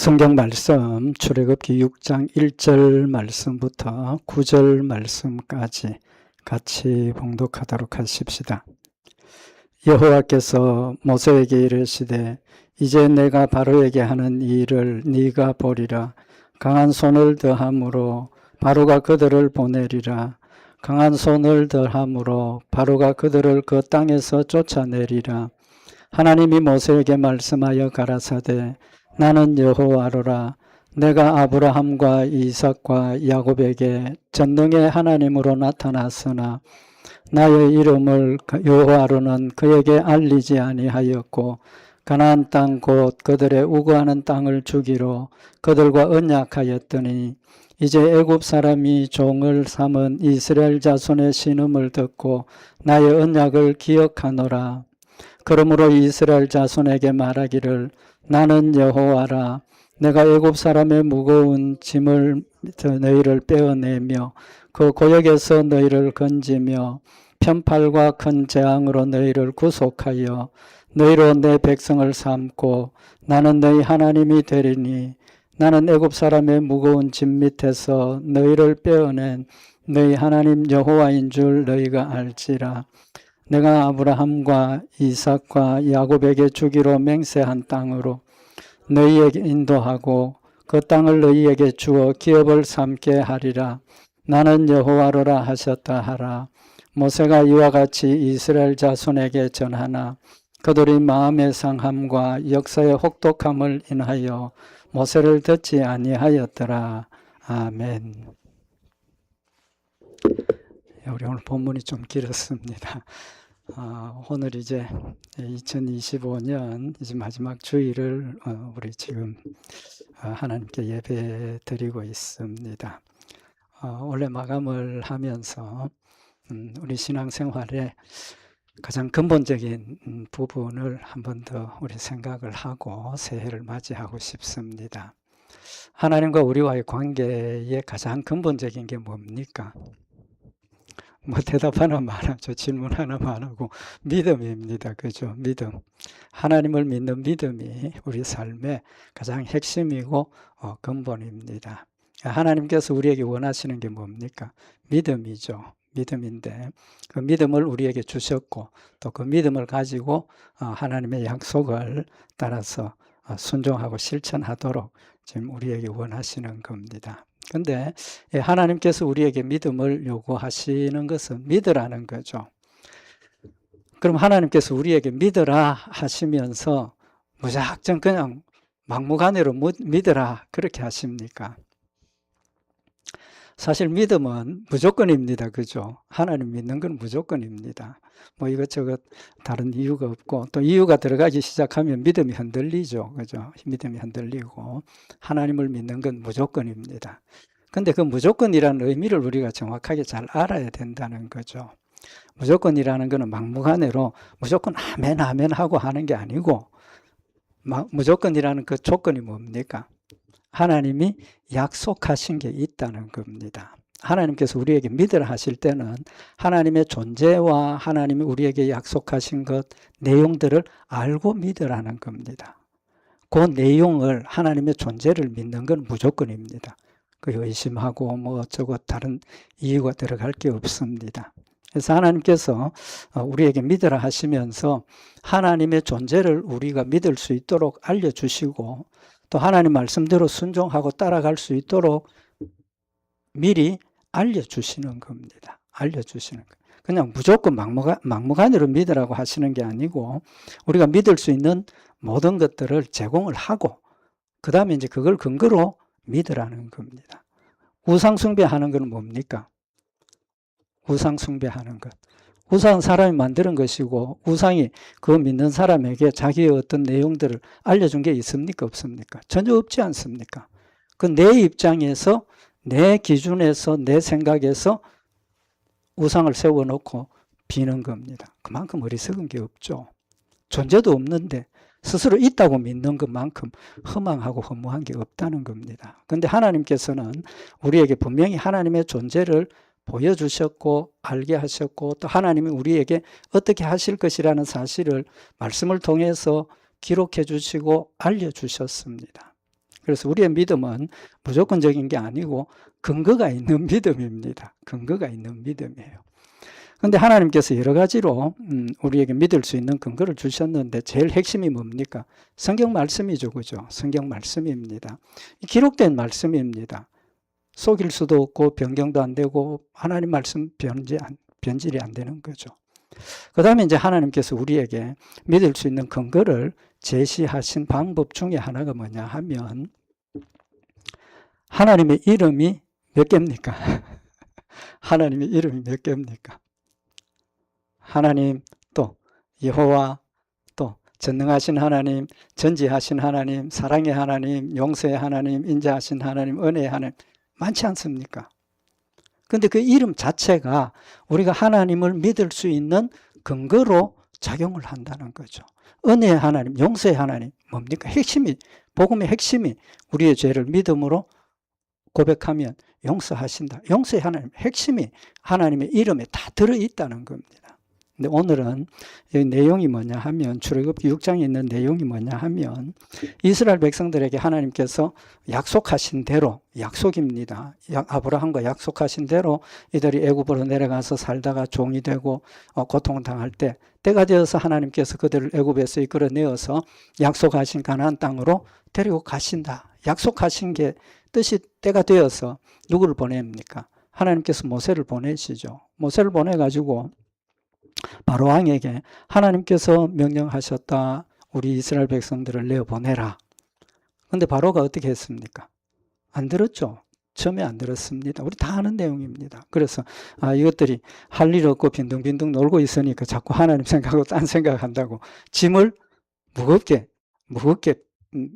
성경 말씀 출애굽기 6장 1절 말씀부터 9절 말씀까지 같이 봉독하도록 하십시다. 여호와께서 모세에게 이르시되 이제 내가 바로에게 하는 이 일을 네가 보리라. 강한 손을 더함으로 바로가 그들을 보내리라. 강한 손을 더함으로 바로가 그들을 그 땅에서 쫓아내리라. 하나님이 모세에게 말씀하여 가라사대 나는 여호와로라. 내가 아브라함과 이삭과 야곱에게 전능의 하나님으로 나타났으나 나의 이름을 여호와로는 그에게 알리지 아니하였고 가나안 땅 곧 그들의 우거하는 땅을 주기로 그들과 언약하였더니 이제 애굽 사람이 종을 삼은 이스라엘 자손의 신음을 듣고 나의 언약을 기억하노라. 그러므로 이스라엘 자손에게 말하기를 나는 여호와라. 내가 애굽 사람의 무거운 짐을 너희를 빼어내며 그 고역에서 너희를 건지며 편팔과 큰 재앙으로 너희를 구속하여 너희로 내 백성을 삼고 나는 너희 하나님이 되리니 나는 애굽 사람의 무거운 짐 밑에서 너희를 빼어낸 너희 하나님 여호와인 줄 너희가 알지라. 내가 아브라함과 이삭과 야곱에게 주기로 맹세한 땅으로 너희에게 인도하고 그 땅을 너희에게 주어 기업을 삼게 하리라. 나는 여호와로라 하셨다 하라. 모세가 이와 같이 이스라엘 자손에게 전하나 그들이 마음의 상함과 역사의 혹독함을 인하여 모세를 듣지 아니하였더라. 아멘. 우리 오늘 본문이 좀 길었습니다. 오늘 이제 2025년 이제 마지막 주일을 우리 지금 하나님께 예배 드리고 있습니다. 원래 마감을 하면서 우리 신앙생활에 가장 근본적인 부분을 한 번 더 우리 생각을 하고 새해를 맞이하고 싶습니다. 하나님과 우리와의 관계의 가장 근본적인 게 뭡니까? 대답 하나만 하죠. 질문 하나만 하고 믿음입니다. 그죠? 믿음. 하나님을 믿는 믿음이 우리 삶의 가장 핵심이고 근본입니다. 하나님께서 우리에게 원하시는 게 뭡니까? 믿음이죠. 믿음인데 그 믿음을 우리에게 주셨고 또 그 믿음을 가지고 하나님의 약속을 따라서 순종하고 실천하도록 지금 우리에게 원하시는 겁니다. 근데 하나님께서 우리에게 믿음을 요구하시는 것은 믿으라는 거죠. 그럼 하나님께서 우리에게 믿으라 하시면서 무작정 그냥 막무가내로 믿으라 그렇게 하십니까? 사실 믿음은 무조건입니다. 그죠? 하나님 믿는 건 무조건입니다. 이것저것 다른 이유가 없고 또 이유가 들어가기 시작하면 믿음이 흔들리죠. 그죠? 믿음이 흔들리고 하나님을 믿는 건 무조건입니다. 근데 그 무조건이라는 의미를 우리가 정확하게 잘 알아야 된다는 거죠. 무조건이라는 거는 막무가내로 무조건 아멘 아멘 하고 하는 게 아니고 무조건이라는 그 조건이 뭡니까? 하나님이 약속하신 게 있다는 겁니다. 하나님께서 우리에게 믿으라 하실 때는 하나님의 존재와 하나님이 우리에게 약속하신 것, 내용들을 알고 믿으라는 겁니다. 그 내용을 하나님의 존재를 믿는 건 무조건입니다. 그 의심하고 어쩌고 다른 이유가 들어갈 게 없습니다. 그래서 하나님께서 우리에게 믿으라 하시면서 하나님의 존재를 우리가 믿을 수 있도록 알려주시고 또 하나님 말씀대로 순종하고 따라갈 수 있도록 미리 알려주시는 겁니다. 알려주시는 거예요. 그냥 무조건 막무가내로 믿으라고 하시는 게 아니고 우리가 믿을 수 있는 모든 것들을 제공을 하고 그 다음에 이제 그걸 근거로 믿으라는 겁니다. 우상숭배하는 건 뭡니까? 우상숭배하는 것. 우상은 사람이 만드는 것이고 우상이 그 믿는 사람에게 자기의 어떤 내용들을 알려준 게 있습니까? 없습니까? 전혀 없지 않습니까? 그 내 입장에서 내 기준에서 내 생각에서 우상을 세워놓고 비는 겁니다. 그만큼 어리석은 게 없죠. 존재도 없는데 스스로 있다고 믿는 것만큼 허망하고 허무한 게 없다는 겁니다. 그런데 하나님께서는 우리에게 분명히 하나님의 존재를 보여주셨고 알게 하셨고 또 하나님이 우리에게 어떻게 하실 것이라는 사실을 말씀을 통해서 기록해 주시고 알려주셨습니다. 그래서 우리의 믿음은 무조건적인 게 아니고 근거가 있는 믿음입니다. 근거가 있는 믿음이에요. 그런데 하나님께서 여러 가지로 우리에게 믿을 수 있는 근거를 주셨는데 제일 핵심이 뭡니까? 성경 말씀이죠. 그죠? 성경 말씀입니다. 기록된 말씀입니다. 속일 수도 없고 변경도 안 되고 하나님 말씀 변질이 안 되는 거죠. 그 다음에 이제 하나님께서 우리에게 믿을 수 있는 근거를 제시하신 방법 중에 하나가 뭐냐 하면 하나님의 이름이 몇 개입니까? 하나님의 이름이 몇 개입니까? 하나님, 또 여호와, 또 전능하신 하나님, 전지하신 하나님, 사랑의 하나님, 용서의 하나님, 인자하신 하나님, 은혜의 하나님, 많지 않습니까? 근데 그 이름 자체가 우리가 하나님을 믿을 수 있는 근거로 작용을 한다는 거죠. 은혜의 하나님, 용서의 하나님, 뭡니까? 핵심이, 복음의 핵심이 우리의 죄를 믿음으로 고백하면 용서하신다. 용서의 하나님, 핵심이 하나님의 이름에 다 들어있다는 겁니다. 근데 오늘은 이 내용이 뭐냐 하면, 출애굽기 6장에 있는 내용이 뭐냐 하면, 이스라엘 백성들에게 하나님께서 약속하신 대로, 약속입니다. 아브라함과 약속하신 대로 이들이 애굽으로 내려가서 살다가 종이 되고 고통을 당할 때, 때가 되어서 하나님께서 그들을 애굽에서 이끌어내어서 약속하신 가나안 땅으로 데리고 가신다. 약속하신 게 뜻이 때가 되어서 누구를 보냅니까? 하나님께서 모세를 보내시죠. 모세를 보내가지고 바로 왕에게 하나님께서 명령하셨다. 우리 이스라엘 백성들을 내어보내라. 근데 바로가 어떻게 했습니까? 안 들었죠. 처음에 안 들었습니다. 우리 다 아는 내용입니다. 그래서 이것들이 할 일 없고 빈둥빈둥 놀고 있으니까 자꾸 하나님 생각하고 딴 생각한다고 짐을 무겁게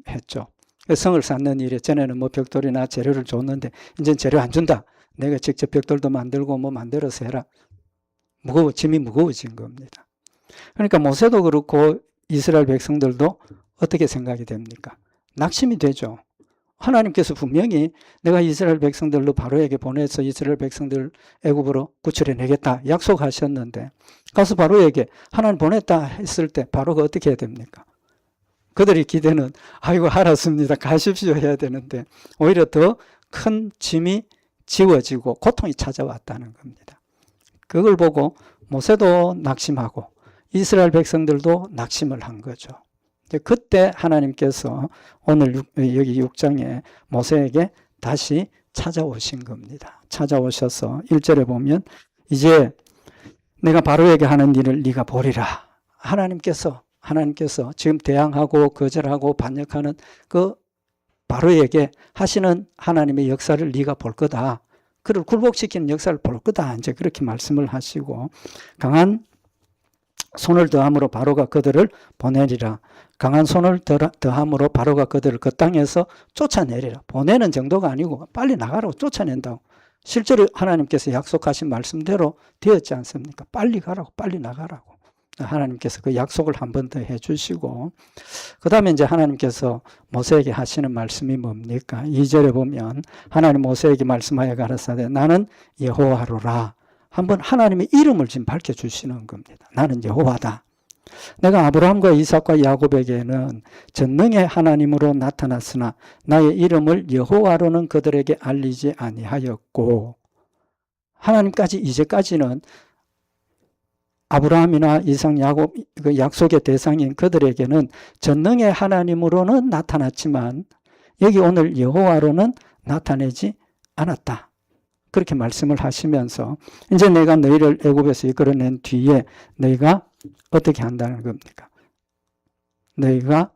했죠. 성을 쌓는 일에 전에는 뭐 벽돌이나 재료를 줬는데 이제 재료 안 준다. 내가 직접 벽돌도 만들고 뭐 만들어서 해라. 짐이 무거워진 겁니다. 그러니까 모세도 그렇고 이스라엘 백성들도 어떻게 생각이 됩니까? 낙심이 되죠. 하나님께서 분명히 내가 이스라엘 백성들로 바로에게 보내서 이스라엘 백성들 애굽으로 구출해내겠다 약속하셨는데, 가서 바로에게 하나님 보냈다 했을 때 바로가 어떻게 해야 됩니까? 그들의 기대는 아이고 알았습니다, 가십시오 해야 되는데 오히려 더 큰 짐이 지워지고 고통이 찾아왔다는 겁니다. 그걸 보고 모세도 낙심하고 이스라엘 백성들도 낙심을 한 거죠. 그때 하나님께서 오늘 여기 6장에 모세에게 다시 찾아오신 겁니다. 찾아오셔서 1절에 보면 이제 내가 바로에게 하는 일을 네가 보리라. 하나님께서 지금 대항하고 거절하고 반역하는 그 바로에게 하시는 하나님의 역사를 네가 볼 거다. 그를 굴복시키는 역사를 볼 거다. 이제 그렇게 말씀을 하시고, 강한 손을 더함으로 바로가 그들을 보내리라. 강한 손을 더함으로 바로가 그들을 그 땅에서 쫓아내리라. 보내는 정도가 아니고 빨리 나가라고 쫓아낸다고. 실제로 하나님께서 약속하신 말씀대로 되었지 않습니까? 빨리 가라고, 빨리 나가라고. 하나님께서 그 약속을 한 번 더 해주시고, 그 다음에 이제 하나님께서 모세에게 하시는 말씀이 뭡니까? 2절에 보면 하나님 모세에게 말씀하여 가라사대 나는 여호와로라. 한번 하나님의 이름을 지금 밝혀주시는 겁니다. 나는 여호와다. 내가 아브라함과 이삭과 야곱에게는 전능의 하나님으로 나타났으나 나의 이름을 여호와로는 그들에게 알리지 아니하였고, 하나님까지 이제까지는 아브라함이나 이삭, 야곱, 그 약속의 대상인 그들에게는 전능의 하나님으로는 나타났지만 여기 오늘 여호와로는 나타내지 않았다. 그렇게 말씀을 하시면서 이제 내가 너희를 애굽에서 이끌어낸 뒤에 너희가 어떻게 한다는 겁니까? 너희가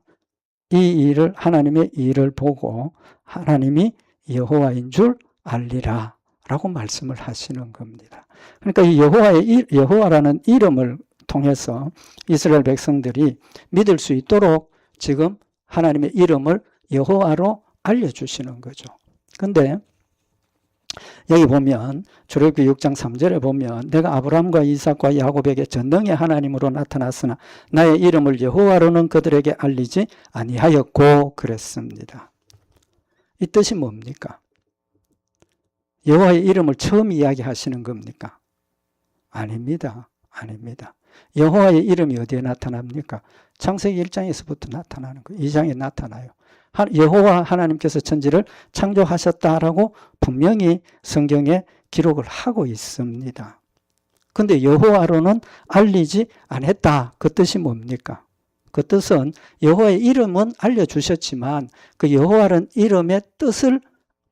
이 일을, 하나님의 일을 보고 하나님이 여호와인 줄 알리라 라고 말씀을 하시는 겁니다. 그러니까 이 여호와라는 이름을 통해서 이스라엘 백성들이 믿을 수 있도록 지금 하나님의 이름을 여호와로 알려주시는 거죠. 근데 여기 보면 출애굽기 6장 3절에 보면 내가 아브라함과 이삭과 야곱에게 전능의 하나님으로 나타났으나 나의 이름을 여호와로는 그들에게 알리지 아니하였고 그랬습니다. 이 뜻이 뭡니까? 여호와의 이름을 처음 이야기하시는 겁니까? 아닙니다. 아닙니다. 여호와의 이름이 어디에 나타납니까? 창세기 1장에서부터 나타나는 거예요. 2장에 나타나요. 여호와 하나님께서 천지를 창조하셨다라고 분명히 성경에 기록을 하고 있습니다. 근데 여호와로는 알리지 않았다. 그 뜻이 뭡니까? 그 뜻은 여호와의 이름은 알려주셨지만 그 여호와라는 이름의 뜻을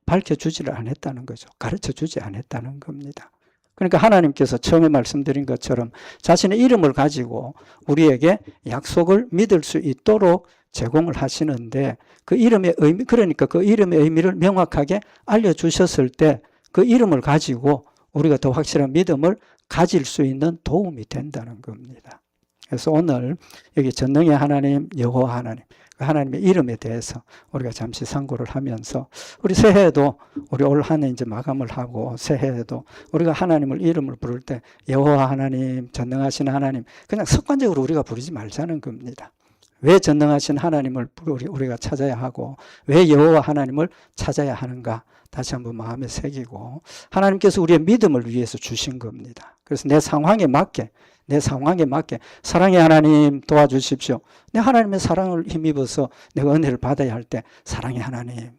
밝혀주지를 않았다는 거죠. 가르쳐주지 않았다는 겁니다. 그러니까 하나님께서 처음에 말씀드린 것처럼 자신의 이름을 가지고 우리에게 약속을 믿을 수 있도록 제공을 하시는데 그 이름의 의미, 그러니까 그 이름의 의미를 명확하게 알려주셨을 때 그 이름을 가지고 우리가 더 확실한 믿음을 가질 수 있는 도움이 된다는 겁니다. 그래서 오늘 여기 전능의 하나님, 여호와 하나님, 하나님의 이름에 대해서 우리가 잠시 상고를 하면서 우리 새해에도 우리 올 한 해 이제 마감을 하고 새해에도 우리가 하나님을 이름을 부를 때 여호와 하나님, 전능하신 하나님 그냥 습관적으로 우리가 부르지 말자는 겁니다. 왜 전능하신 하나님을 우리가 찾아야 하고 왜 여호와 하나님을 찾아야 하는가 다시 한번 마음에 새기고 하나님께서 우리의 믿음을 위해서 주신 겁니다. 그래서 내 상황에 맞게 사랑의 하나님 도와주십시오. 내 하나님의 사랑을 힘입어서 내가 은혜를 받아야 할 때 사랑의 하나님,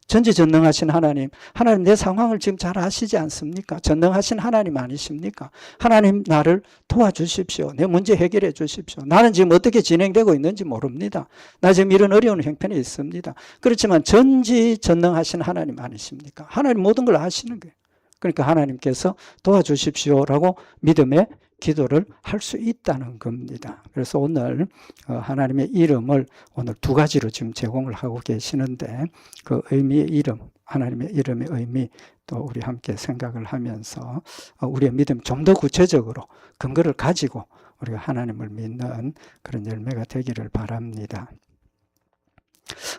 전지전능하신 하나님, 하나님 내 상황을 지금 잘 아시지 않습니까? 전능하신 하나님 아니십니까? 하나님 나를 도와주십시오. 내 문제 해결해 주십시오. 나는 지금 어떻게 진행되고 있는지 모릅니다. 나 지금 이런 어려운 형편에 있습니다. 그렇지만 전지전능하신 하나님 아니십니까? 하나님 모든 걸 아시는 거예요. 그러니까 하나님께서 도와주십시오라고 믿음의 기도를 할 수 있다는 겁니다. 그래서 오늘 하나님의 이름을 오늘 두 가지로 지금 제공을 하고 계시는데 그 의미의 이름, 하나님의 이름의 의미 또 우리 함께 생각을 하면서 우리의 믿음 좀 더 구체적으로 근거를 가지고 우리가 하나님을 믿는 그런 열매가 되기를 바랍니다.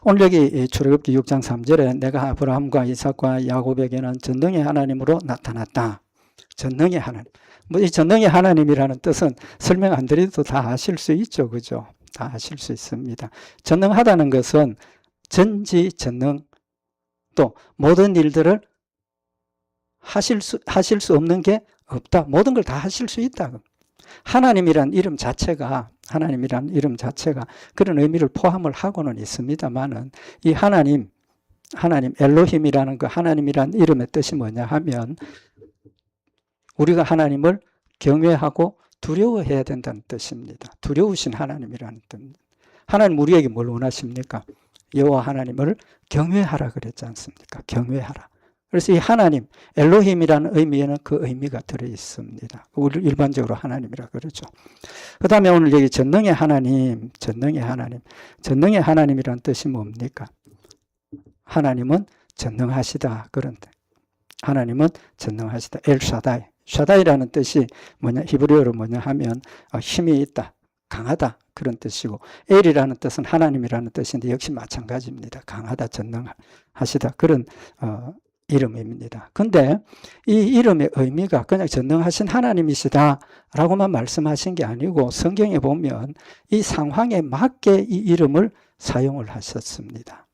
오늘 여기 출애굽기 6장 3절에 내가 아브라함과 이삭과 야곱에게는 전능의 하나님으로 나타났다. 전능의 하나님. 뭐 이 전능의 하나님이라는 뜻은 설명 안 드려도 다 아실 수 있죠. 그죠? 다 아실 수 있습니다. 전능하다는 것은 전지전능 또 모든 일들을 하실 수 없는 게 없다. 모든 걸 다 하실 수 있다. 하나님이란 이름 자체가 그런 의미를 포함을 하고는 있습니다만은 이 하나님 엘로힘이라는 그 하나님이란 이름의 뜻이 뭐냐 하면 우리가 하나님을 경외하고 두려워해야 된다는 뜻입니다. 두려우신 하나님이라는 뜻입니다. 하나님 우리에게 뭘 원하십니까? 여호와 하나님을 경외하라 그랬지 않습니까? 경외하라. 그래서 이 하나님, 엘로힘이라는 의미에는 그 의미가 들어있습니다. 우리 일반적으로 하나님이라 그러죠. 그 다음에 오늘 여기 전능의 하나님이라는 뜻이 뭡니까? 하나님은 전능하시다. 그런데 하나님은 전능하시다. 엘샤다이. 샤다이라는 뜻이 뭐냐, 히브리어로 뭐냐 하면 힘이 있다, 강하다 그런 뜻이고 엘이라는 뜻은 하나님이라는 뜻인데 역시 마찬가지입니다. 강하다, 전능하시다 그런 이름입니다. 근데 이 이름의 의미가 그냥 전능하신 하나님이시다 라고만 말씀하신 게 아니고 성경에 보면 이 상황에 맞게 이 이름을 사용을 하셨습니다.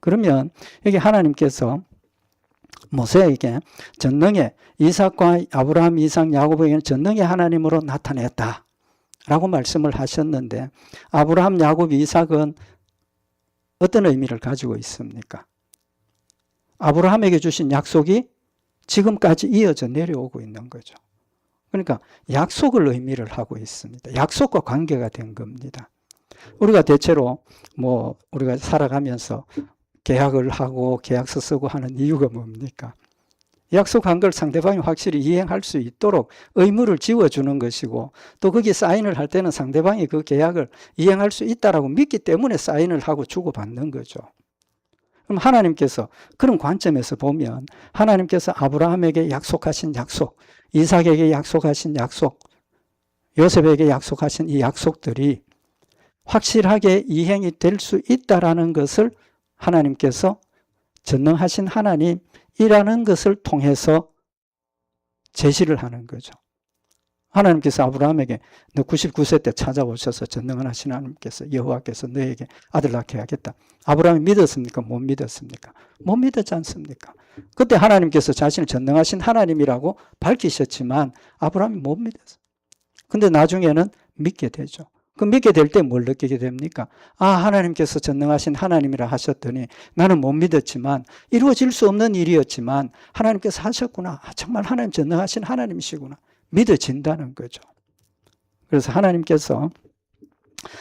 그러면 여기 하나님께서 모세에게 전능의 이삭과 아브라함, 이삭, 야곱에게는 전능의 하나님으로 나타냈다 라고 말씀을 하셨는데 아브라함, 야곱, 이삭은 어떤 의미를 가지고 있습니까? 아브라함에게 주신 약속이 지금까지 이어져 내려오고 있는 거죠. 그러니까 약속을 의미를 하고 있습니다. 약속과 관계가 된 겁니다. 우리가 대체로 우리가 살아가면서 계약을 하고 계약서 쓰고 하는 이유가 뭡니까? 약속한 걸 상대방이 확실히 이행할 수 있도록 의무를 지워주는 것이고 또 거기 사인을 할 때는 상대방이 그 계약을 이행할 수 있다라고 믿기 때문에 사인을 하고 주고받는 거죠. 그럼 하나님께서 그런 관점에서 보면 하나님께서 아브라함에게 약속하신 약속, 이삭에게 약속하신 약속, 요셉에게 약속하신 이 약속들이 확실하게 이행이 될 수 있다라는 것을 하나님께서 전능하신 하나님이라는 것을 통해서 제시를 하는 거죠. 하나님께서 아브라함에게 너 99세 때 찾아오셔서 전능하신 하나님께서 여호와께서 너에게 아들 낳게 하겠다. 아브라함이 믿었습니까? 못 믿었습니까? 못 믿었지 않습니까? 그때 하나님께서 자신을 전능하신 하나님이라고 밝히셨지만 아브라함이 못 믿었어요. 근데 나중에는 믿게 되죠. 그 믿게 될 때 뭘 느끼게 됩니까? 아, 하나님께서 전능하신 하나님이라 하셨더니 나는 못 믿었지만 이루어질 수 없는 일이었지만 하나님께서 하셨구나. 아, 정말 하나님 전능하신 하나님이시구나. 믿어진다는 거죠. 그래서 하나님께서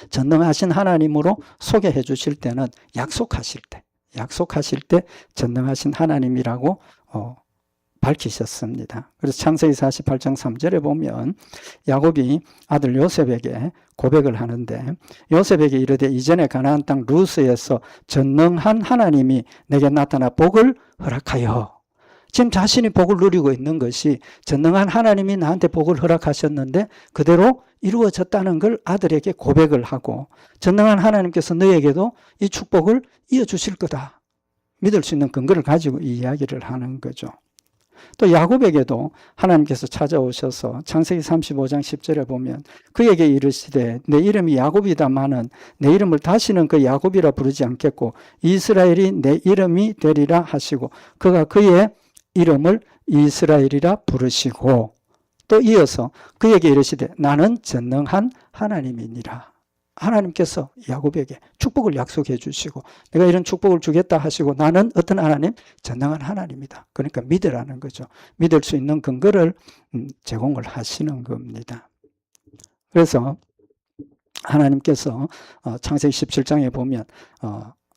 전능하신 하나님으로 소개해 주실 때는 약속하실 때 전능하신 하나님이라고 밝히셨습니다. 그래서 창세기 48장 3절에 보면 야곱이 아들 요셉에게 고백을 하는데 요셉에게 이르되 이전에 가나안 땅 루스에서 전능한 하나님이 내게 나타나 복을 허락하여 지금 자신이 복을 누리고 있는 것이 전능한 하나님이 나한테 복을 허락하셨는데 그대로 이루어졌다는 걸 아들에게 고백을 하고 전능한 하나님께서 너에게도 이 축복을 이어주실 거다. 믿을 수 있는 근거를 가지고 이 이야기를 하는 거죠. 또 야곱에게도 하나님께서 찾아오셔서 창세기 35장 10절에 보면 그에게 이르시되 내 이름이 야곱이다마는 내 이름을 다시는 그 야곱이라 부르지 않겠고 이스라엘이 내 이름이 되리라 하시고 그가 그의 이름을 이스라엘이라 부르시고 또 이어서 그에게 이르시되 나는 전능한 하나님이니라. 하나님께서 야곱에게 축복을 약속해 주시고 내가 이런 축복을 주겠다 하시고 나는 어떤 하나님? 전능한 하나님이다. 그러니까 믿으라는 거죠. 믿을 수 있는 근거를 제공을 하시는 겁니다. 그래서 하나님께서 창세기 17장에 보면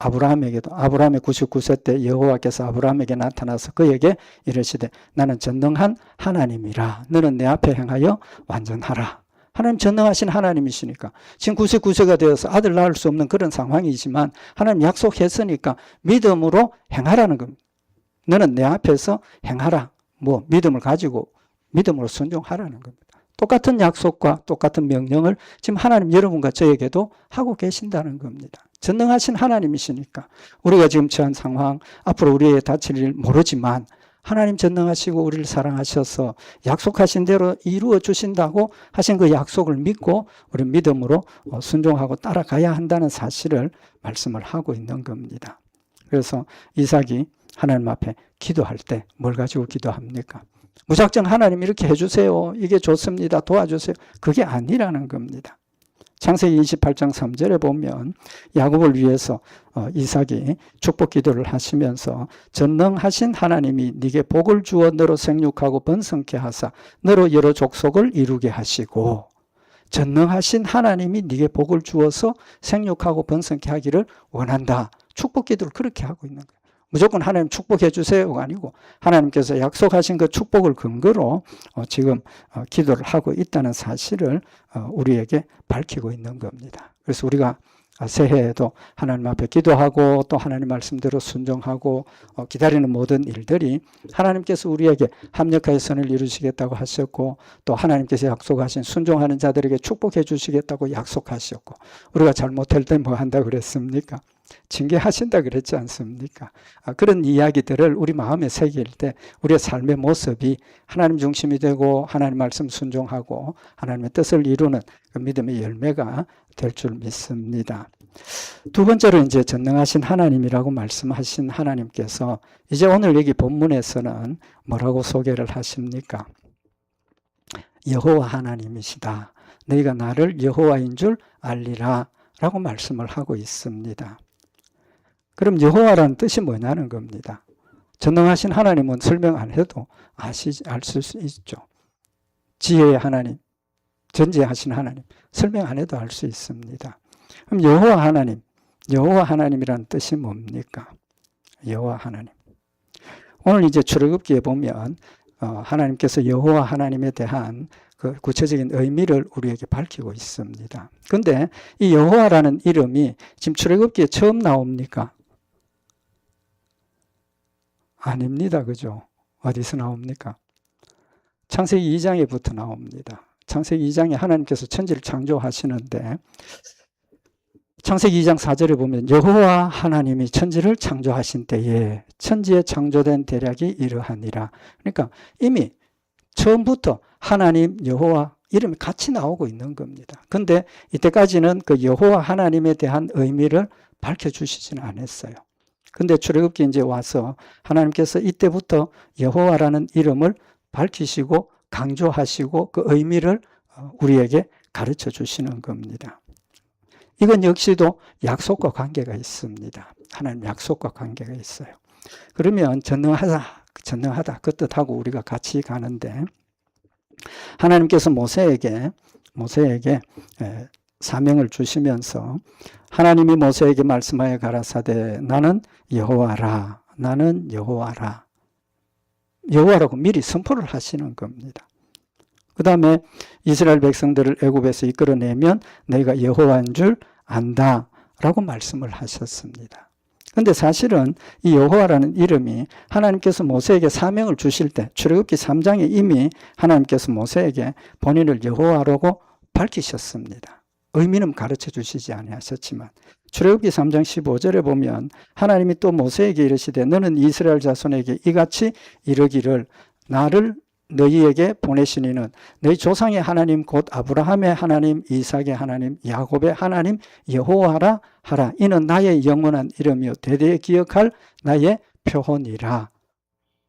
아브라함에게도 아브라함의 99세 때 여호와께서 아브라함에게 나타나서 그에게 이르시되 나는 전능한 하나님이라. 너는 내 앞에 행하여 완전하라. 하나님 전능하신 하나님이시니까 지금 99세가 되어서 아들 낳을 수 없는 그런 상황이지만 하나님 약속했으니까 믿음으로 행하라는 겁니다. 너는 내 앞에서 행하라. 뭐 믿음을 가지고 믿음으로 순종하라는 겁니다. 똑같은 약속과 똑같은 명령을 지금 하나님 여러분과 저에게도 하고 계신다는 겁니다. 전능하신 하나님이시니까 우리가 지금 처한 상황 앞으로 우리의 닥칠 일 모르지만 하나님 전능하시고 우리를 사랑하셔서 약속하신 대로 이루어 주신다고 하신 그 약속을 믿고 우리 믿음으로 순종하고 따라가야 한다는 사실을 말씀을 하고 있는 겁니다. 그래서 이삭이 하나님 앞에 기도할 때 뭘 가지고 기도합니까? 무작정 하나님 이렇게 해주세요. 이게 좋습니다. 도와주세요. 그게 아니라는 겁니다. 창세기 28장 3절에 보면 야곱을 위해서 이삭이 축복 기도를 하시면서 전능하신 하나님이 네게 복을 주어 너로 생육하고 번성케 하사 너로 여러 족속을 이루게 하시고 전능하신 하나님이 네게 복을 주어서 생육하고 번성케 하기를 원한다. 축복 기도를 그렇게 하고 있는 거예요. 무조건 하나님 축복해 주세요가 아니고 하나님께서 약속하신 그 축복을 근거로 지금 기도를 하고 있다는 사실을 우리에게 밝히고 있는 겁니다. 그래서 우리가 새해에도 하나님 앞에 기도하고 또 하나님 말씀대로 순종하고 기다리는 모든 일들이 하나님께서 우리에게 합력하여 선을 이루시겠다고 하셨고 또 하나님께서 약속하신 순종하는 자들에게 축복해 주시겠다고 약속하셨고 우리가 잘못할 때 뭐 한다고 그랬습니까? 징계하신다 그랬지 않습니까? 그런 이야기들을 우리 마음에 새길 때 우리의 삶의 모습이 하나님 중심이 되고 하나님 말씀 순종하고 하나님의 뜻을 이루는 그 믿음의 열매가 될 줄 믿습니다. 두 번째로 이제 전능하신 하나님이라고 말씀하신 하나님께서 이제 오늘 여기 본문에서는 뭐라고 소개를 하십니까? 여호와 하나님이시다. 너희가 나를 여호와인 줄 알리라 라고 말씀을 하고 있습니다. 그럼 여호와라는 뜻이 뭐냐는 겁니다. 전능하신 하나님은 설명 안 해도 알 수 있죠. 지혜의 하나님, 전지하신 하나님, 설명 안 해도 알 수 있습니다. 그럼 여호와 하나님이라는 뜻이 뭡니까? 여호와 하나님. 오늘 이제 출애굽기에 보면 하나님께서 여호와 하나님에 대한 그 구체적인 의미를 우리에게 밝히고 있습니다. 그런데 이 여호와라는 이름이 지금 출애굽기에 처음 나옵니까? 아닙니다. 그죠? 어디서 나옵니까? 창세기 2장에부터 나옵니다. 창세기 2장에 하나님께서 천지를 창조하시는데 창세기 2장 4절에 보면 여호와 하나님이 천지를 창조하신 때에 천지에 창조된 대략이 이러하니라. 그러니까 이미 처음부터 하나님, 여호와 이름이 같이 나오고 있는 겁니다. 그런데 이때까지는 그 여호와 하나님에 대한 의미를 밝혀주시지는 않았어요. 근데 출애굽기 이제 와서 하나님께서 이때부터 여호와라는 이름을 밝히시고 강조하시고 그 의미를 우리에게 가르쳐 주시는 겁니다. 이건 역시도 약속과 관계가 있습니다. 하나님 약속과 관계가 있어요. 그러면 전능하다 그 뜻하고 우리가 같이 가는데, 하나님께서 모세에게 사명을 주시면서 하나님이 모세에게 말씀하여 가라사대 나는 여호와라, 나는 여호와라, 여호와라고 미리 선포를 하시는 겁니다. 그 다음에 이스라엘 백성들을 애굽에서 이끌어내면 너희가 여호와인 줄 안다 라고 말씀을 하셨습니다. 근데 사실은 이 여호와라는 이름이 하나님께서 모세에게 사명을 주실 때 출애굽기 3장에 이미 하나님께서 모세에게 본인을 여호와라고 밝히셨습니다. 의미는 가르쳐 주시지 아니하셨지만 출애굽기 3장 15절에 보면 하나님이 또 모세에게 이르시되 너는 이스라엘 자손에게 이같이 이르기를 나를 너희에게 보내시니는 너희 조상의 하나님 곧 아브라함의 하나님 이삭의 하나님 야곱의 하나님 여호와라 하라. 이는 나의 영원한 이름이요 대대에 기억할 나의 표본이라.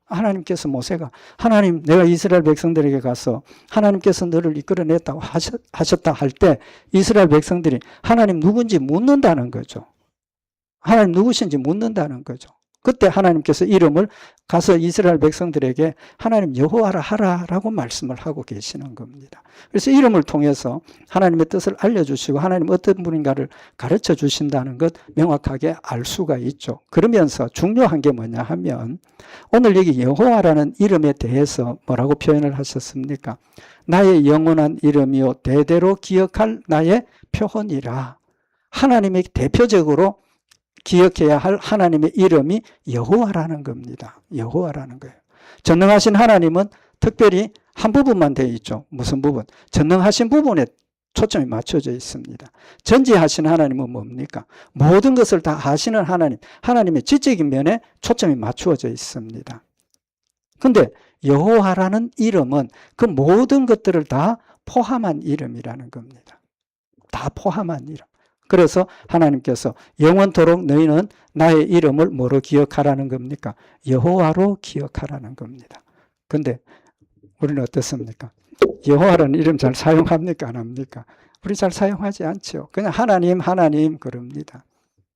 하나님께서 모세가 하나님 내가 이스라엘 백성들에게 가서 하나님께서 너를 이끌어냈다고 하셨다 할 때 이스라엘 백성들이 하나님 누군지 묻는다는 거죠. 하나님 누구신지 묻는다는 거죠. 그때 하나님께서 이름을 가서 이스라엘 백성들에게 하나님 여호와라 하라라고 말씀을 하고 계시는 겁니다. 그래서 이름을 통해서 하나님의 뜻을 알려주시고 하나님 어떤 분인가를 가르쳐 주신다는 것 명확하게 알 수가 있죠. 그러면서 중요한 게 뭐냐 하면 오늘 여기 여호와라는 이름에 대해서 뭐라고 표현을 하셨습니까? 나의 영원한 이름이요 대대로 기억할 나의 표본이라. 하나님의 대표적으로 기억해야 할 하나님의 이름이 여호와라는 겁니다. 여호와라는 거예요. 전능하신 하나님은 특별히 한 부분만 되어 있죠. 무슨 부분? 전능하신 부분에 초점이 맞춰져 있습니다. 전지하신 하나님은 뭡니까? 모든 것을 다 아시는 하나님, 하나님의 지적인 면에 초점이 맞추어져 있습니다. 근데 여호와라는 이름은 그 모든 것들을 다 포함한 이름이라는 겁니다. 다 포함한 이름. 그래서 하나님께서 영원토록 너희는 나의 이름을 뭐로 기억하라는 겁니까? 여호와로 기억하라는 겁니다. 근데 우리는 어떻습니까? 여호와라는 이름 잘 사용합니까? 안 합니까? 우리 잘 사용하지 않죠. 그냥 하나님 그럽니다.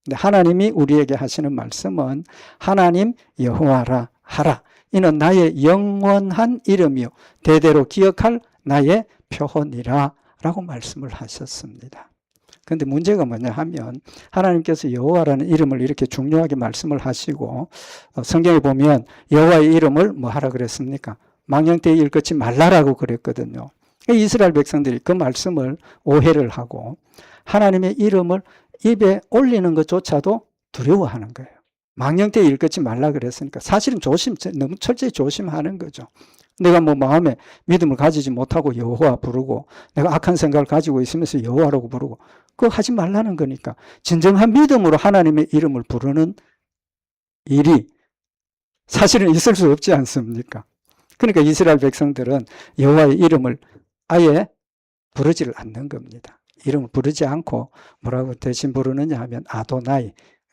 근데 하나님이 우리에게 하시는 말씀은 하나님 여호와라 하라. 이는 나의 영원한 이름이요 대대로 기억할 나의 표본이라 라고 말씀을 하셨습니다. 그런데 문제가 뭐냐 하면 하나님께서 여호와라는 이름을 이렇게 중요하게 말씀을 하시고 성경에 보면 여호와의 이름을 뭐 하라 그랬습니까? 망령되이 일컫지 말라라고 그랬거든요. 이스라엘 백성들이 그 말씀을 오해를 하고 하나님의 이름을 입에 올리는 것조차도 두려워하는 거예요. 망령되이 일컫지 말라 그랬으니까 사실은 너무 철저히 조심하는 거죠. 내가 뭐 마음에 믿음을 가지지 못하고 여호와 부르고 내가 악한 생각을 가지고 있으면서 여호와라고 부르고 그거 하지 말라는 거니까 진정한 믿음으로 하나님의 이름을 부르는 일이 사실은 있을 수 없지 않습니까? 그러니까 이스라엘 백성들은 여호와의 이름을 아예 부르지를 않는 겁니다. 이름을 부르지 않고 뭐라고 대신 부르느냐 하면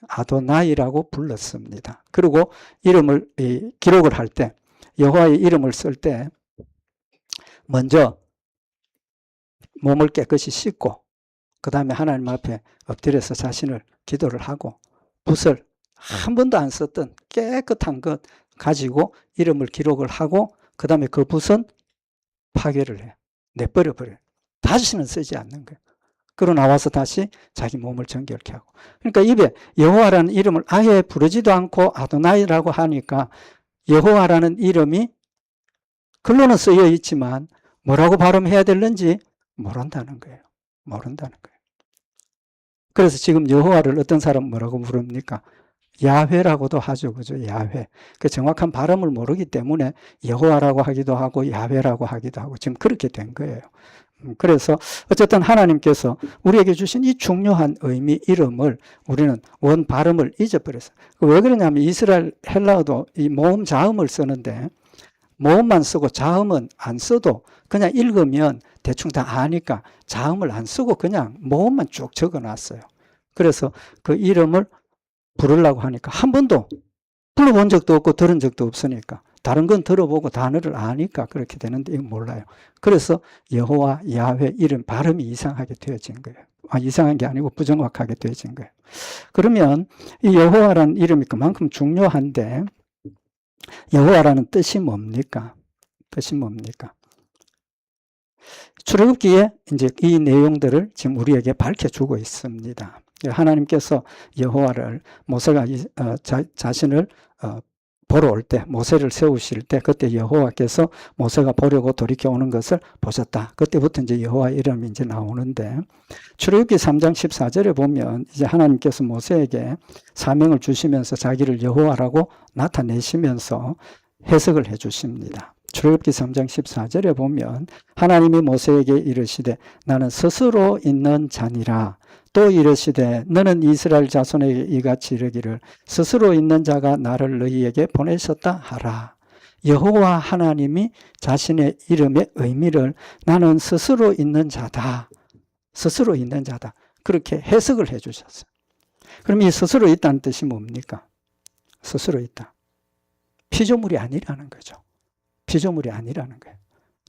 아도나이라고 불렀습니다. 그리고 이름을 기록을 할 때 여호와의 이름을 쓸 때 먼저 몸을 깨끗이 씻고 그 다음에 하나님 앞에 엎드려서 자신을 기도를 하고 붓을 한 번도 안 썼던 깨끗한 것 가지고 이름을 기록을 하고 그 다음에 그 붓은 파괴를 해요. 내버려버려요. 다시는 쓰지 않는 거예요. 그러고 나와서 다시 자기 몸을 정결케 하고. 그러니까 입에 여호와라는 이름을 아예 부르지도 않고 아도나이라고 하니까 여호와라는 이름이 글로는 쓰여 있지만 뭐라고 발음해야 되는지 모른다는 거예요. 모른다는 거예요. 그래서 지금 여호와를 어떤 사람은 뭐라고 부릅니까? 야훼라고도 하죠. 그죠? 야훼. 그 정확한 발음을 모르기 때문에 여호와라고 하기도 하고 야훼라고 하기도 하고 지금 그렇게 된 거예요. 그래서 어쨌든 하나님께서 우리에게 주신 이 중요한 의미 이름을 우리는 원 발음을 잊어버렸어요. 왜 그러냐면 이스라엘 헬라어도 이 모음 자음을 쓰는데 모음만 쓰고 자음은 안 써도 그냥 읽으면 대충 다 아니까 자음을 안 쓰고 그냥 모음만 쭉 적어놨어요. 그래서 그 이름을 부르려고 하니까 한 번도 불러본 적도 없고 들은 적도 없으니까 다른 건 들어보고 단어를 아니까 그렇게 되는데 이건 몰라요. 그래서 여호와, 야훼 이름 발음이 이상하게 되어진 거예요. 이상한 게 아니고 부정확하게 되어진 거예요. 그러면 이 여호와라는 이름이 그만큼 중요한데 여호와라는 뜻이 뭡니까? 뜻이 뭡니까? 출애굽기에 이제 이 내용들을 지금 우리에게 밝혀주고 있습니다. 하나님께서 여호와를 모세가 자신을 보러 올 때, 모세를 세우실 때 그때 여호와께서 모세가 보려고 돌이켜 오는 것을 보셨다. 그때부터 이제 여호와 이름이 이제 나오는데 출애굽기 3장 14절에 보면 이제 하나님께서 모세에게 사명을 주시면서 자기를 여호와라고 나타내시면서 해석을 해 주십니다. 출애굽기 3장 14절에 보면 하나님이 모세에게 이르시되 나는 스스로 있는 자니라. 또 이르시되 너는 이스라엘 자손에게 이같이 이르기를 스스로 있는 자가 나를 너희에게 보내셨다 하라. 여호와 하나님이 자신의 이름의 의미를 나는 스스로 있는 자다. 스스로 있는 자다. 그렇게 해석을 해 주셨어요. 그럼 이 스스로 있다는 뜻이 뭡니까? 스스로 있다. 피조물이 아니라는 거죠. 피조물이 아니라는 거예요.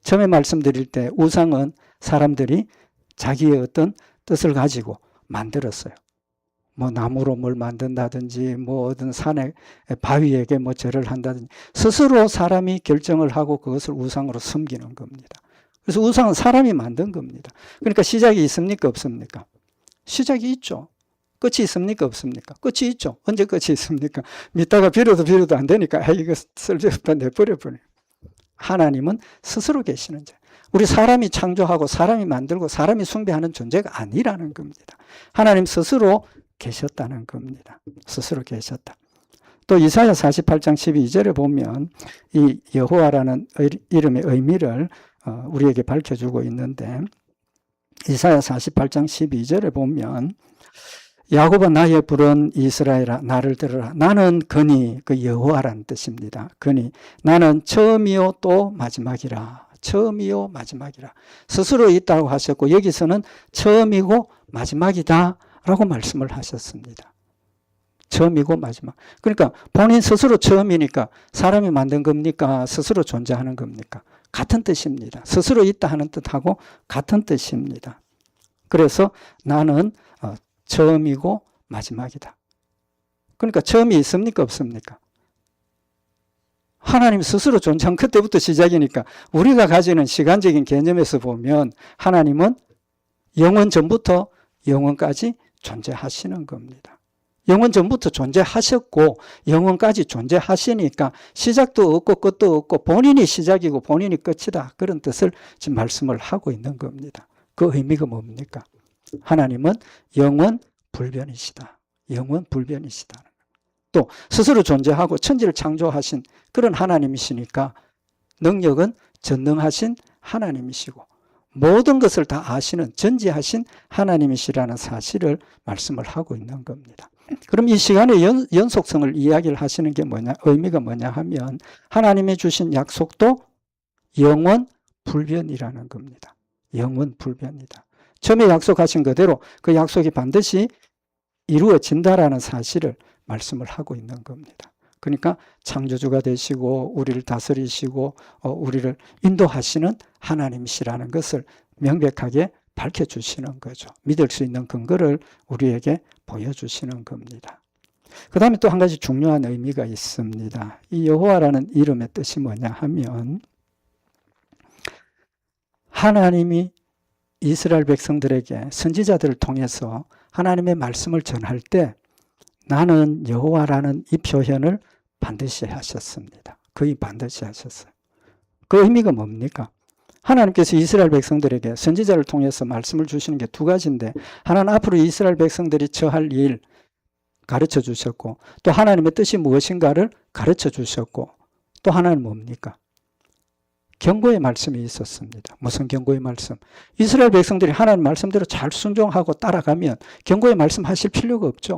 처음에 말씀드릴 때 우상은 사람들이 자기의 어떤 뜻을 가지고 만들었어요. 뭐 나무로 뭘 만든다든지 뭐 어떤 산에 바위에게 뭐 절을 한다든지 스스로 사람이 결정을 하고 그것을 우상으로 섬기는 겁니다. 그래서 우상은 사람이 만든 겁니다. 그러니까 시작이 있습니까? 없습니까? 시작이 있죠. 끝이 있습니까? 없습니까? 끝이 있죠. 언제 끝이 있습니까? 믿다가 빌어도 안 되니까 이거 쓸데없다 내버려버려요. 하나님은 스스로 계시는 자. 우리 사람이 창조하고 사람이 만들고 사람이 숭배하는 존재가 아니라는 겁니다. 하나님 스스로 계셨다는 겁니다. 스스로 계셨다. 또 이사야 48장 12절에 보면 이 여호와라는 이름의 의미를 우리에게 밝혀주고 있는데 이사야 48장 12절에 보면 야곱아 나의 부른 이스라엘아 나를 들으라. 나는 그니 그 여호와라는 뜻입니다. 그니 나는 처음이요 또 마지막이라. 처음이요 마지막이라. 스스로 있다고 하셨고 여기서는 처음이고 마지막이다 라고 말씀을 하셨습니다. 처음이고 마지막. 그러니까 본인 스스로 처음이니까 사람이 만든 겁니까? 스스로 존재하는 겁니까? 같은 뜻입니다. 스스로 있다 하는 뜻하고 같은 뜻입니다. 그래서 나는 처음이고 마지막이다. 그러니까 처음이 있습니까? 없습니까? 하나님 스스로 존재한 그때부터 시작이니까 우리가 가지는 시간적인 개념에서 보면 하나님은 영원 전부터 영원까지 존재하시는 겁니다. 영원 전부터 존재하셨고 영원까지 존재하시니까 시작도 없고 끝도 없고 본인이 시작이고 본인이 끝이다. 그런 뜻을 지금 말씀을 하고 있는 겁니다. 그 의미가 뭡니까? 하나님은 영원 불변이시다. 영원 불변이시다. 또 스스로 존재하고 천지를 창조하신 그런 하나님이시니까 능력은 전능하신 하나님이시고 모든 것을 다 아시는 전지하신 하나님이시라는 사실을 말씀을 하고 있는 겁니다. 그럼 이 시간의 연속성을 이야기를 하시는 게 뭐냐, 의미가 뭐냐 하면 하나님이 주신 약속도 영원 불변이라는 겁니다. 영원 불변이다. 처음에 약속하신 그대로 그 약속이 반드시 이루어진다라는 사실을 말씀을 하고 있는 겁니다. 그러니까 창조주가 되시고 우리를 다스리시고 우리를 인도하시는 하나님이시라는 것을 명백하게 밝혀주시는 거죠. 믿을 수 있는 근거를 우리에게 보여주시는 겁니다. 그 다음에 또 한 가지 중요한 의미가 있습니다. 이 여호와라는 이름의 뜻이 뭐냐 하면 하나님이 이스라엘 백성들에게 선지자들을 통해서 하나님의 말씀을 전할 때 나는 여호와라는 이 표현을 반드시 하셨습니다. 거의 반드시 하셨어요. 그 의미가 뭡니까? 하나님께서 이스라엘 백성들에게 선지자를 통해서 말씀을 주시는 게 두 가지인데 하나는 앞으로 이스라엘 백성들이 처할 일 가르쳐 주셨고 또 하나님의 뜻이 무엇인가를 가르쳐 주셨고 또 하나는 뭡니까? 경고의 말씀이 있었습니다. 무슨 경고의 말씀? 이스라엘 백성들이 하나님 말씀대로 잘 순종하고 따라가면 경고의 말씀 하실 필요가 없죠.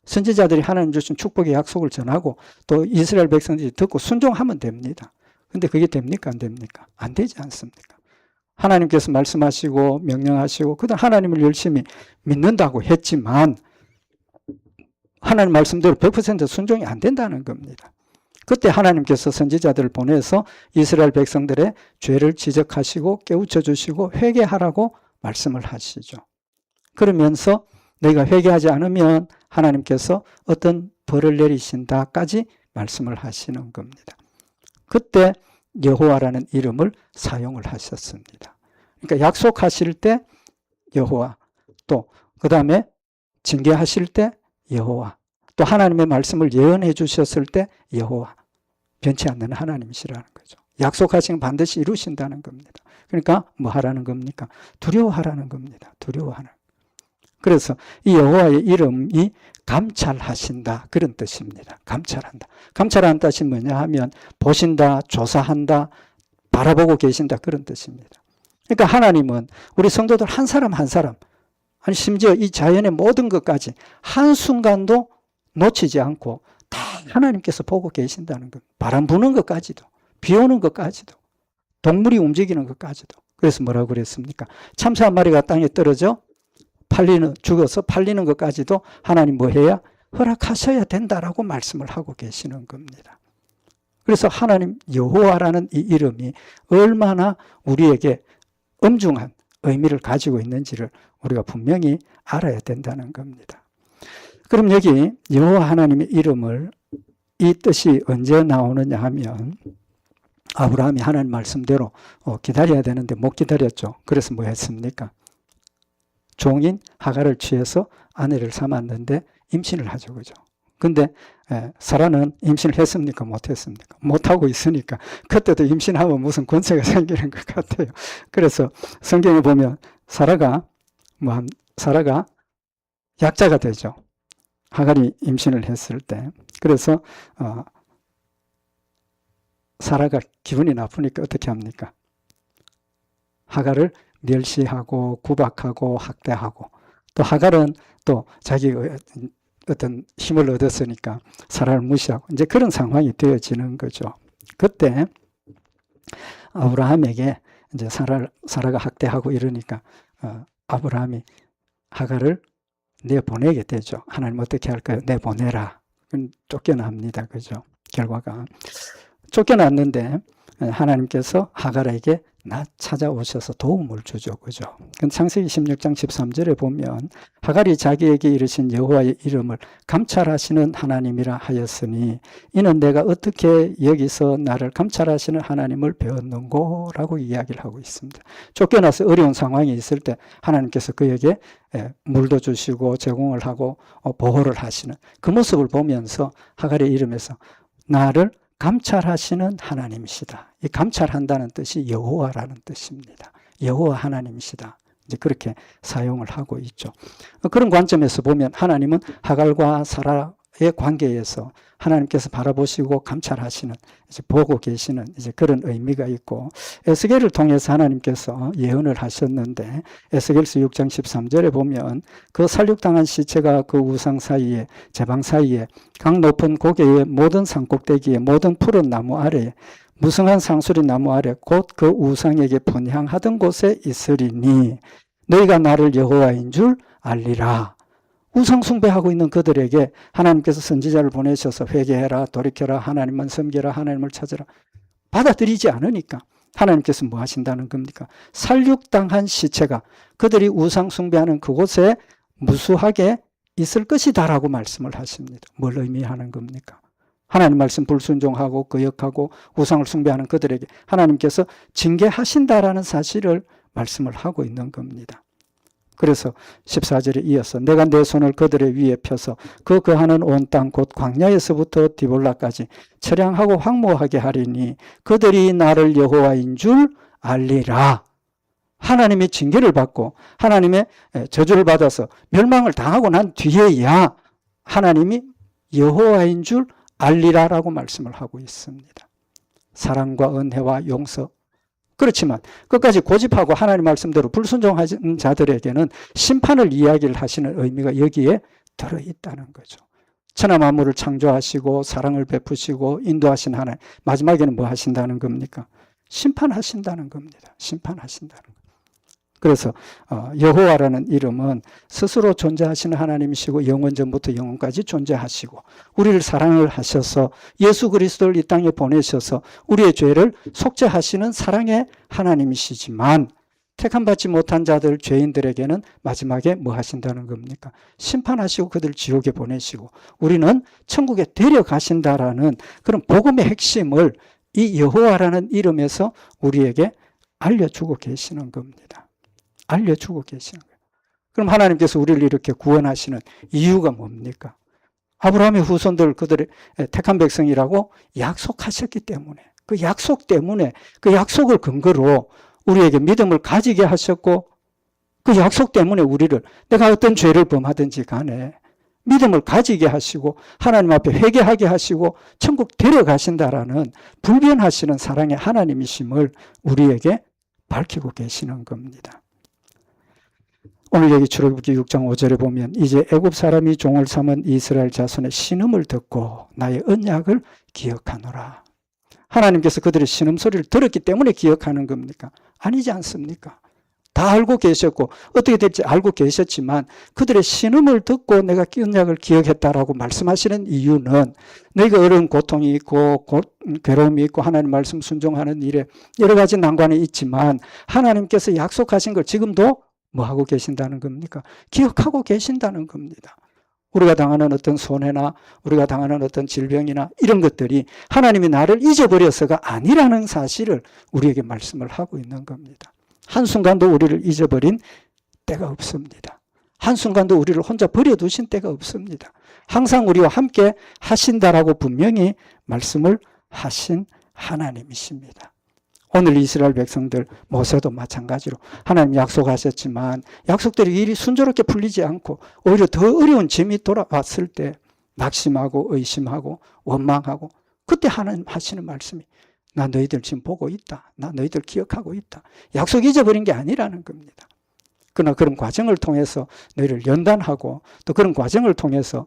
선지자들이 하나님 주신 축복의 약속을 전하고 또 이스라엘 백성들이 듣고 순종하면 됩니다. 근데 그게 됩니까? 안 됩니까? 안 되지 않습니까? 하나님께서 말씀하시고 명령하시고 그다음 하나님을 열심히 믿는다고 했지만 하나님 말씀대로 100% 순종이 안 된다는 겁니다. 그때 하나님께서 선지자들을 보내서 이스라엘 백성들의 죄를 지적하시고 깨우쳐 주시고 회개하라고 말씀을 하시죠. 그러면서 너희가 회개하지 않으면 하나님께서 어떤 벌을 내리신다까지 말씀을 하시는 겁니다. 그때 여호와라는 이름을 사용을 하셨습니다. 그러니까 약속하실 때 여호와, 또 그 다음에 징계하실 때 여호와, 또 하나님의 말씀을 예언해 주셨을 때 여호와, 변치 않는 하나님이시라는 거죠. 약속하신 반드시 이루신다는 겁니다. 그러니까 뭐 하라는 겁니까? 두려워하라는 겁니다. 두려워하는. 그래서 이 여호와의 이름이 감찰하신다, 그런 뜻입니다. 감찰한다. 감찰하는 뜻이 뭐냐 하면 보신다, 조사한다, 바라보고 계신다, 그런 뜻입니다. 그러니까 하나님은 우리 성도들 한 사람 한 사람, 아니 심지어 이 자연의 모든 것까지 한순간도 놓치지 않고 다 하나님께서 보고 계신다는 것. 바람 부는 것까지도, 비 오는 것까지도, 동물이 움직이는 것까지도. 그래서 뭐라고 그랬습니까? 참새 한 마리가 땅에 떨어져 죽어서 팔리는 것까지도 하나님 뭐 해야? 허락하셔야 된다라고 말씀을 하고 계시는 겁니다. 그래서 하나님 여호와라는 이 이름이 얼마나 우리에게 엄중한 의미를 가지고 있는지를 우리가 분명히 알아야 된다는 겁니다. 그럼 여기 여호와 하나님의 이름을, 이 뜻이 언제 나오느냐 하면 아브라함이 하나님 말씀대로 기다려야 되는데 못 기다렸죠. 그래서 뭐 했습니까? 종인 하갈을 취해서 아내를 삼았는데 임신을 하죠. 그죠? 근데 사라는 임신을 했습니까? 못했습니까? 못하고 있으니까 그때도 임신하면 무슨 권세가 생기는 것 같아요. 그래서 성경에 보면 사라가 약자가 되죠. 하갈이 임신을 했을 때. 그래서 사라가 기분이 나쁘니까 어떻게 합니까? 하갈을 멸시하고 구박하고 학대하고, 또 하갈은 또 자기 어떤 힘을 얻었으니까 사라를 무시하고, 이제 그런 상황이 되어지는 거죠. 그때 아브라함에게 이제 사라가 학대하고 이러니까 아브라함이 하갈을 내보내게 되죠. 하나님 어떻게 할까요? 내보내라. 쫓겨납니다. 그죠? 결과가. 쫓겨났는데 하나님께서 하갈에게 찾아오셔서 도움을 주죠. 그죠? 창세기 16장 13절에 보면 하갈이 자기에게 이르신 여호와의 이름을 감찰하시는 하나님이라 하였으니 이는 내가 어떻게 여기서 나를 감찰하시는 하나님을 배웠는고? 라고 이야기를 하고 있습니다. 쫓겨나서 어려운 상황이 있을 때 하나님께서 그에게 물도 주시고 제공을 하고 보호를 하시는 그 모습을 보면서 하갈의 이름에서 나를 감찰하시는 하나님이시다. 이 감찰한다는 뜻이 여호와라는 뜻입니다. 여호와 하나님이시다. 이제 그렇게 사용을 하고 있죠. 그런 관점에서 보면 하나님은 하갈과 사라의 관계에서 하나님께서 바라보시고 감찰하시는, 이제 보고 계시는 이제 그런 의미가 있고, 에스겔을 통해서 하나님께서 예언을 하셨는데 에스겔서 6장 13절에 보면 그 살육당한 시체가 그 우상 사이에, 제방 사이에, 강 높은 고개의 모든 산꼭대기에, 모든 푸른 나무 아래에, 무성한 상수리 나무 아래 곧 그 우상에게 분향하던 곳에 있으리니 너희가 나를 여호와인 줄 알리라. 우상 숭배하고 있는 그들에게 하나님께서 선지자를 보내셔서 회개해라, 돌이켜라, 하나님만 섬기라, 하나님을 찾으라. 받아들이지 않으니까 하나님께서 뭐 하신다는 겁니까? 살육당한 시체가 그들이 우상 숭배하는 그곳에 무수하게 있을 것이다라고 말씀을 하십니다. 뭘 의미하는 겁니까? 하나님 말씀 불순종하고 거역하고 우상을 숭배하는 그들에게 하나님께서 징계하신다라는 사실을 말씀을 하고 있는 겁니다. 그래서 14절에 이어서 내가 내 손을 그들의 위에 펴서 그 거하는 온 땅 곧 광야에서부터 디볼라까지 처량하고 황무하게 하리니 그들이 나를 여호와인 줄 알리라. 하나님의 징계를 받고 하나님의 저주를 받아서 멸망을 당하고 난 뒤에야 하나님이 여호와인 줄 알리라라고 말씀을 하고 있습니다. 사랑과 은혜와 용서. 그렇지만 끝까지 고집하고 하나님 말씀대로 불순종하는 자들에게는 심판을 이야기를 하시는 의미가 여기에 들어있다는 거죠. 천하 만물을 창조하시고 사랑을 베푸시고 인도하신 하나님, 마지막에는 뭐 하신다는 겁니까? 심판하신다는 겁니다. 심판하신다는 겁니다. 그래서 여호와라는 이름은 스스로 존재하시는 하나님이시고 영원 전부터 영원까지 존재하시고 우리를 사랑을 하셔서 예수 그리스도를 이 땅에 보내셔서 우리의 죄를 속죄하시는 사랑의 하나님이시지만 택함받지 못한 자들, 죄인들에게는 마지막에 뭐 하신다는 겁니까? 심판하시고 그들 지옥에 보내시고 우리는 천국에 데려가신다라는 그런 복음의 핵심을 이 여호와라는 이름에서 우리에게 알려주고 계시는 겁니다. 알려주고 계시는 거예요. 그럼 하나님께서 우리를 이렇게 구원하시는 이유가 뭡니까? 아브라함의 후손들 그들의 택한 백성이라고 약속하셨기 때문에 그 약속 때문에 그 약속을 근거로 우리에게 믿음을 가지게 하셨고 그 약속 때문에 우리를 내가 어떤 죄를 범하든지 간에 믿음을 가지게 하시고 하나님 앞에 회개하게 하시고 천국 데려가신다라는 불변하시는 사랑의 하나님이심을 우리에게 밝히고 계시는 겁니다. 오늘 여기 출애굽기 6장 5절에 보면 이제 애굽 사람이 종을 삼은 이스라엘 자손의 신음을 듣고 나의 언약을 기억하노라. 하나님께서 그들의 신음소리를 들었기 때문에 기억하는 겁니까? 아니지 않습니까? 다 알고 계셨고 어떻게 될지 알고 계셨지만 그들의 신음을 듣고 내가 언약을 기억했다라고 말씀하시는 이유는 너희가 어려운 고통이 있고 괴로움이 있고 하나님 말씀 순종하는 일에 여러 가지 난관이 있지만 하나님께서 약속하신 걸 지금도 뭐 하고 계신다는 겁니까? 기억하고 계신다는 겁니다. 우리가 당하는 어떤 손해나 우리가 당하는 어떤 질병이나 이런 것들이 하나님이 나를 잊어버려서가 아니라는 사실을 우리에게 말씀을 하고 있는 겁니다. 한순간도 우리를 잊어버린 때가 없습니다. 한순간도 우리를 혼자 버려두신 때가 없습니다. 항상 우리와 함께 하신다라고 분명히 말씀을 하신 하나님이십니다. 오늘 이스라엘 백성들 모세도 마찬가지로 하나님 약속하셨지만 약속대로 일이 순조롭게 풀리지 않고 오히려 더 어려운 짐이 돌아왔을 때 낙심하고 의심하고 원망하고 그때 하나님 하시는 말씀이 나 너희들 지금 보고 있다. 나 너희들 기억하고 있다. 약속 잊어버린 게 아니라는 겁니다. 그러나 그런 과정을 통해서 너희를 연단하고 또 그런 과정을 통해서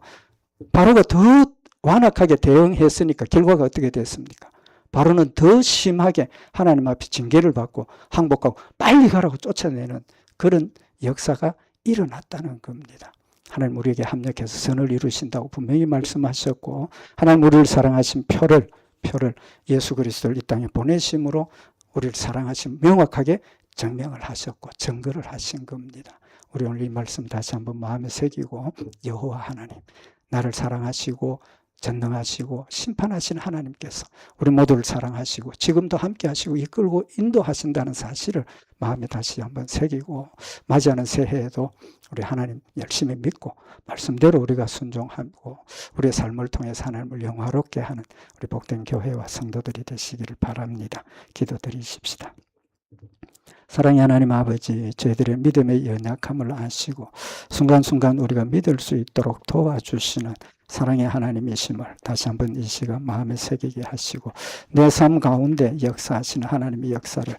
바로가 더 완악하게 대응했으니까 결과가 어떻게 됐습니까? 바로는 더 심하게 하나님 앞에 징계를 받고 항복하고 빨리 가라고 쫓아내는 그런 역사가 일어났다는 겁니다. 하나님 우리에게 합력해서 선을 이루신다고 분명히 말씀하셨고 하나님 우리를 사랑하신 표를 예수 그리스도를 이 땅에 보내심으로 우리를 사랑하신 명확하게 증명을 하셨고 증거를 하신 겁니다. 우리 오늘 이 말씀 다시 한번 마음에 새기고 여호와 하나님 나를 사랑하시고 전능하시고 심판하시는 하나님께서 우리 모두를 사랑하시고 지금도 함께 하시고 이끌고 인도하신다는 사실을 마음에 다시 한번 새기고 맞이하는 새해에도 우리 하나님 열심히 믿고 말씀대로 우리가 순종하고 우리의 삶을 통해서 하나님을 영화롭게 하는 우리 복된 교회와 성도들이 되시기를 바랍니다. 기도드리십시다. 사랑의 하나님 아버지, 저희들의 믿음의 연약함을 아시고 순간순간 우리가 믿을 수 있도록 도와주시는 사랑의 하나님이심을 다시 한번 이 시간 마음에 새기게 하시고 내 삶 가운데 역사하시는 하나님의 역사를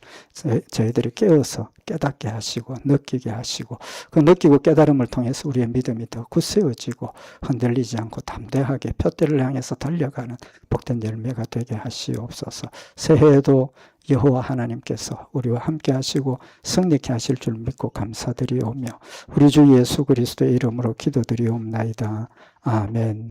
저희들이 깨어서 깨닫게 하시고 느끼게 하시고 그 느끼고 깨달음을 통해서 우리의 믿음이 더 굳세어지고 흔들리지 않고 담대하게 푯대를 향해서 달려가는 복된 열매가 되게 하시옵소서. 새해에도 여호와 하나님께서 우리와 함께 하시고 승리케 하실 줄 믿고 감사드리오며 우리 주 예수 그리스도의 이름으로 기도드리옵나이다. 아멘.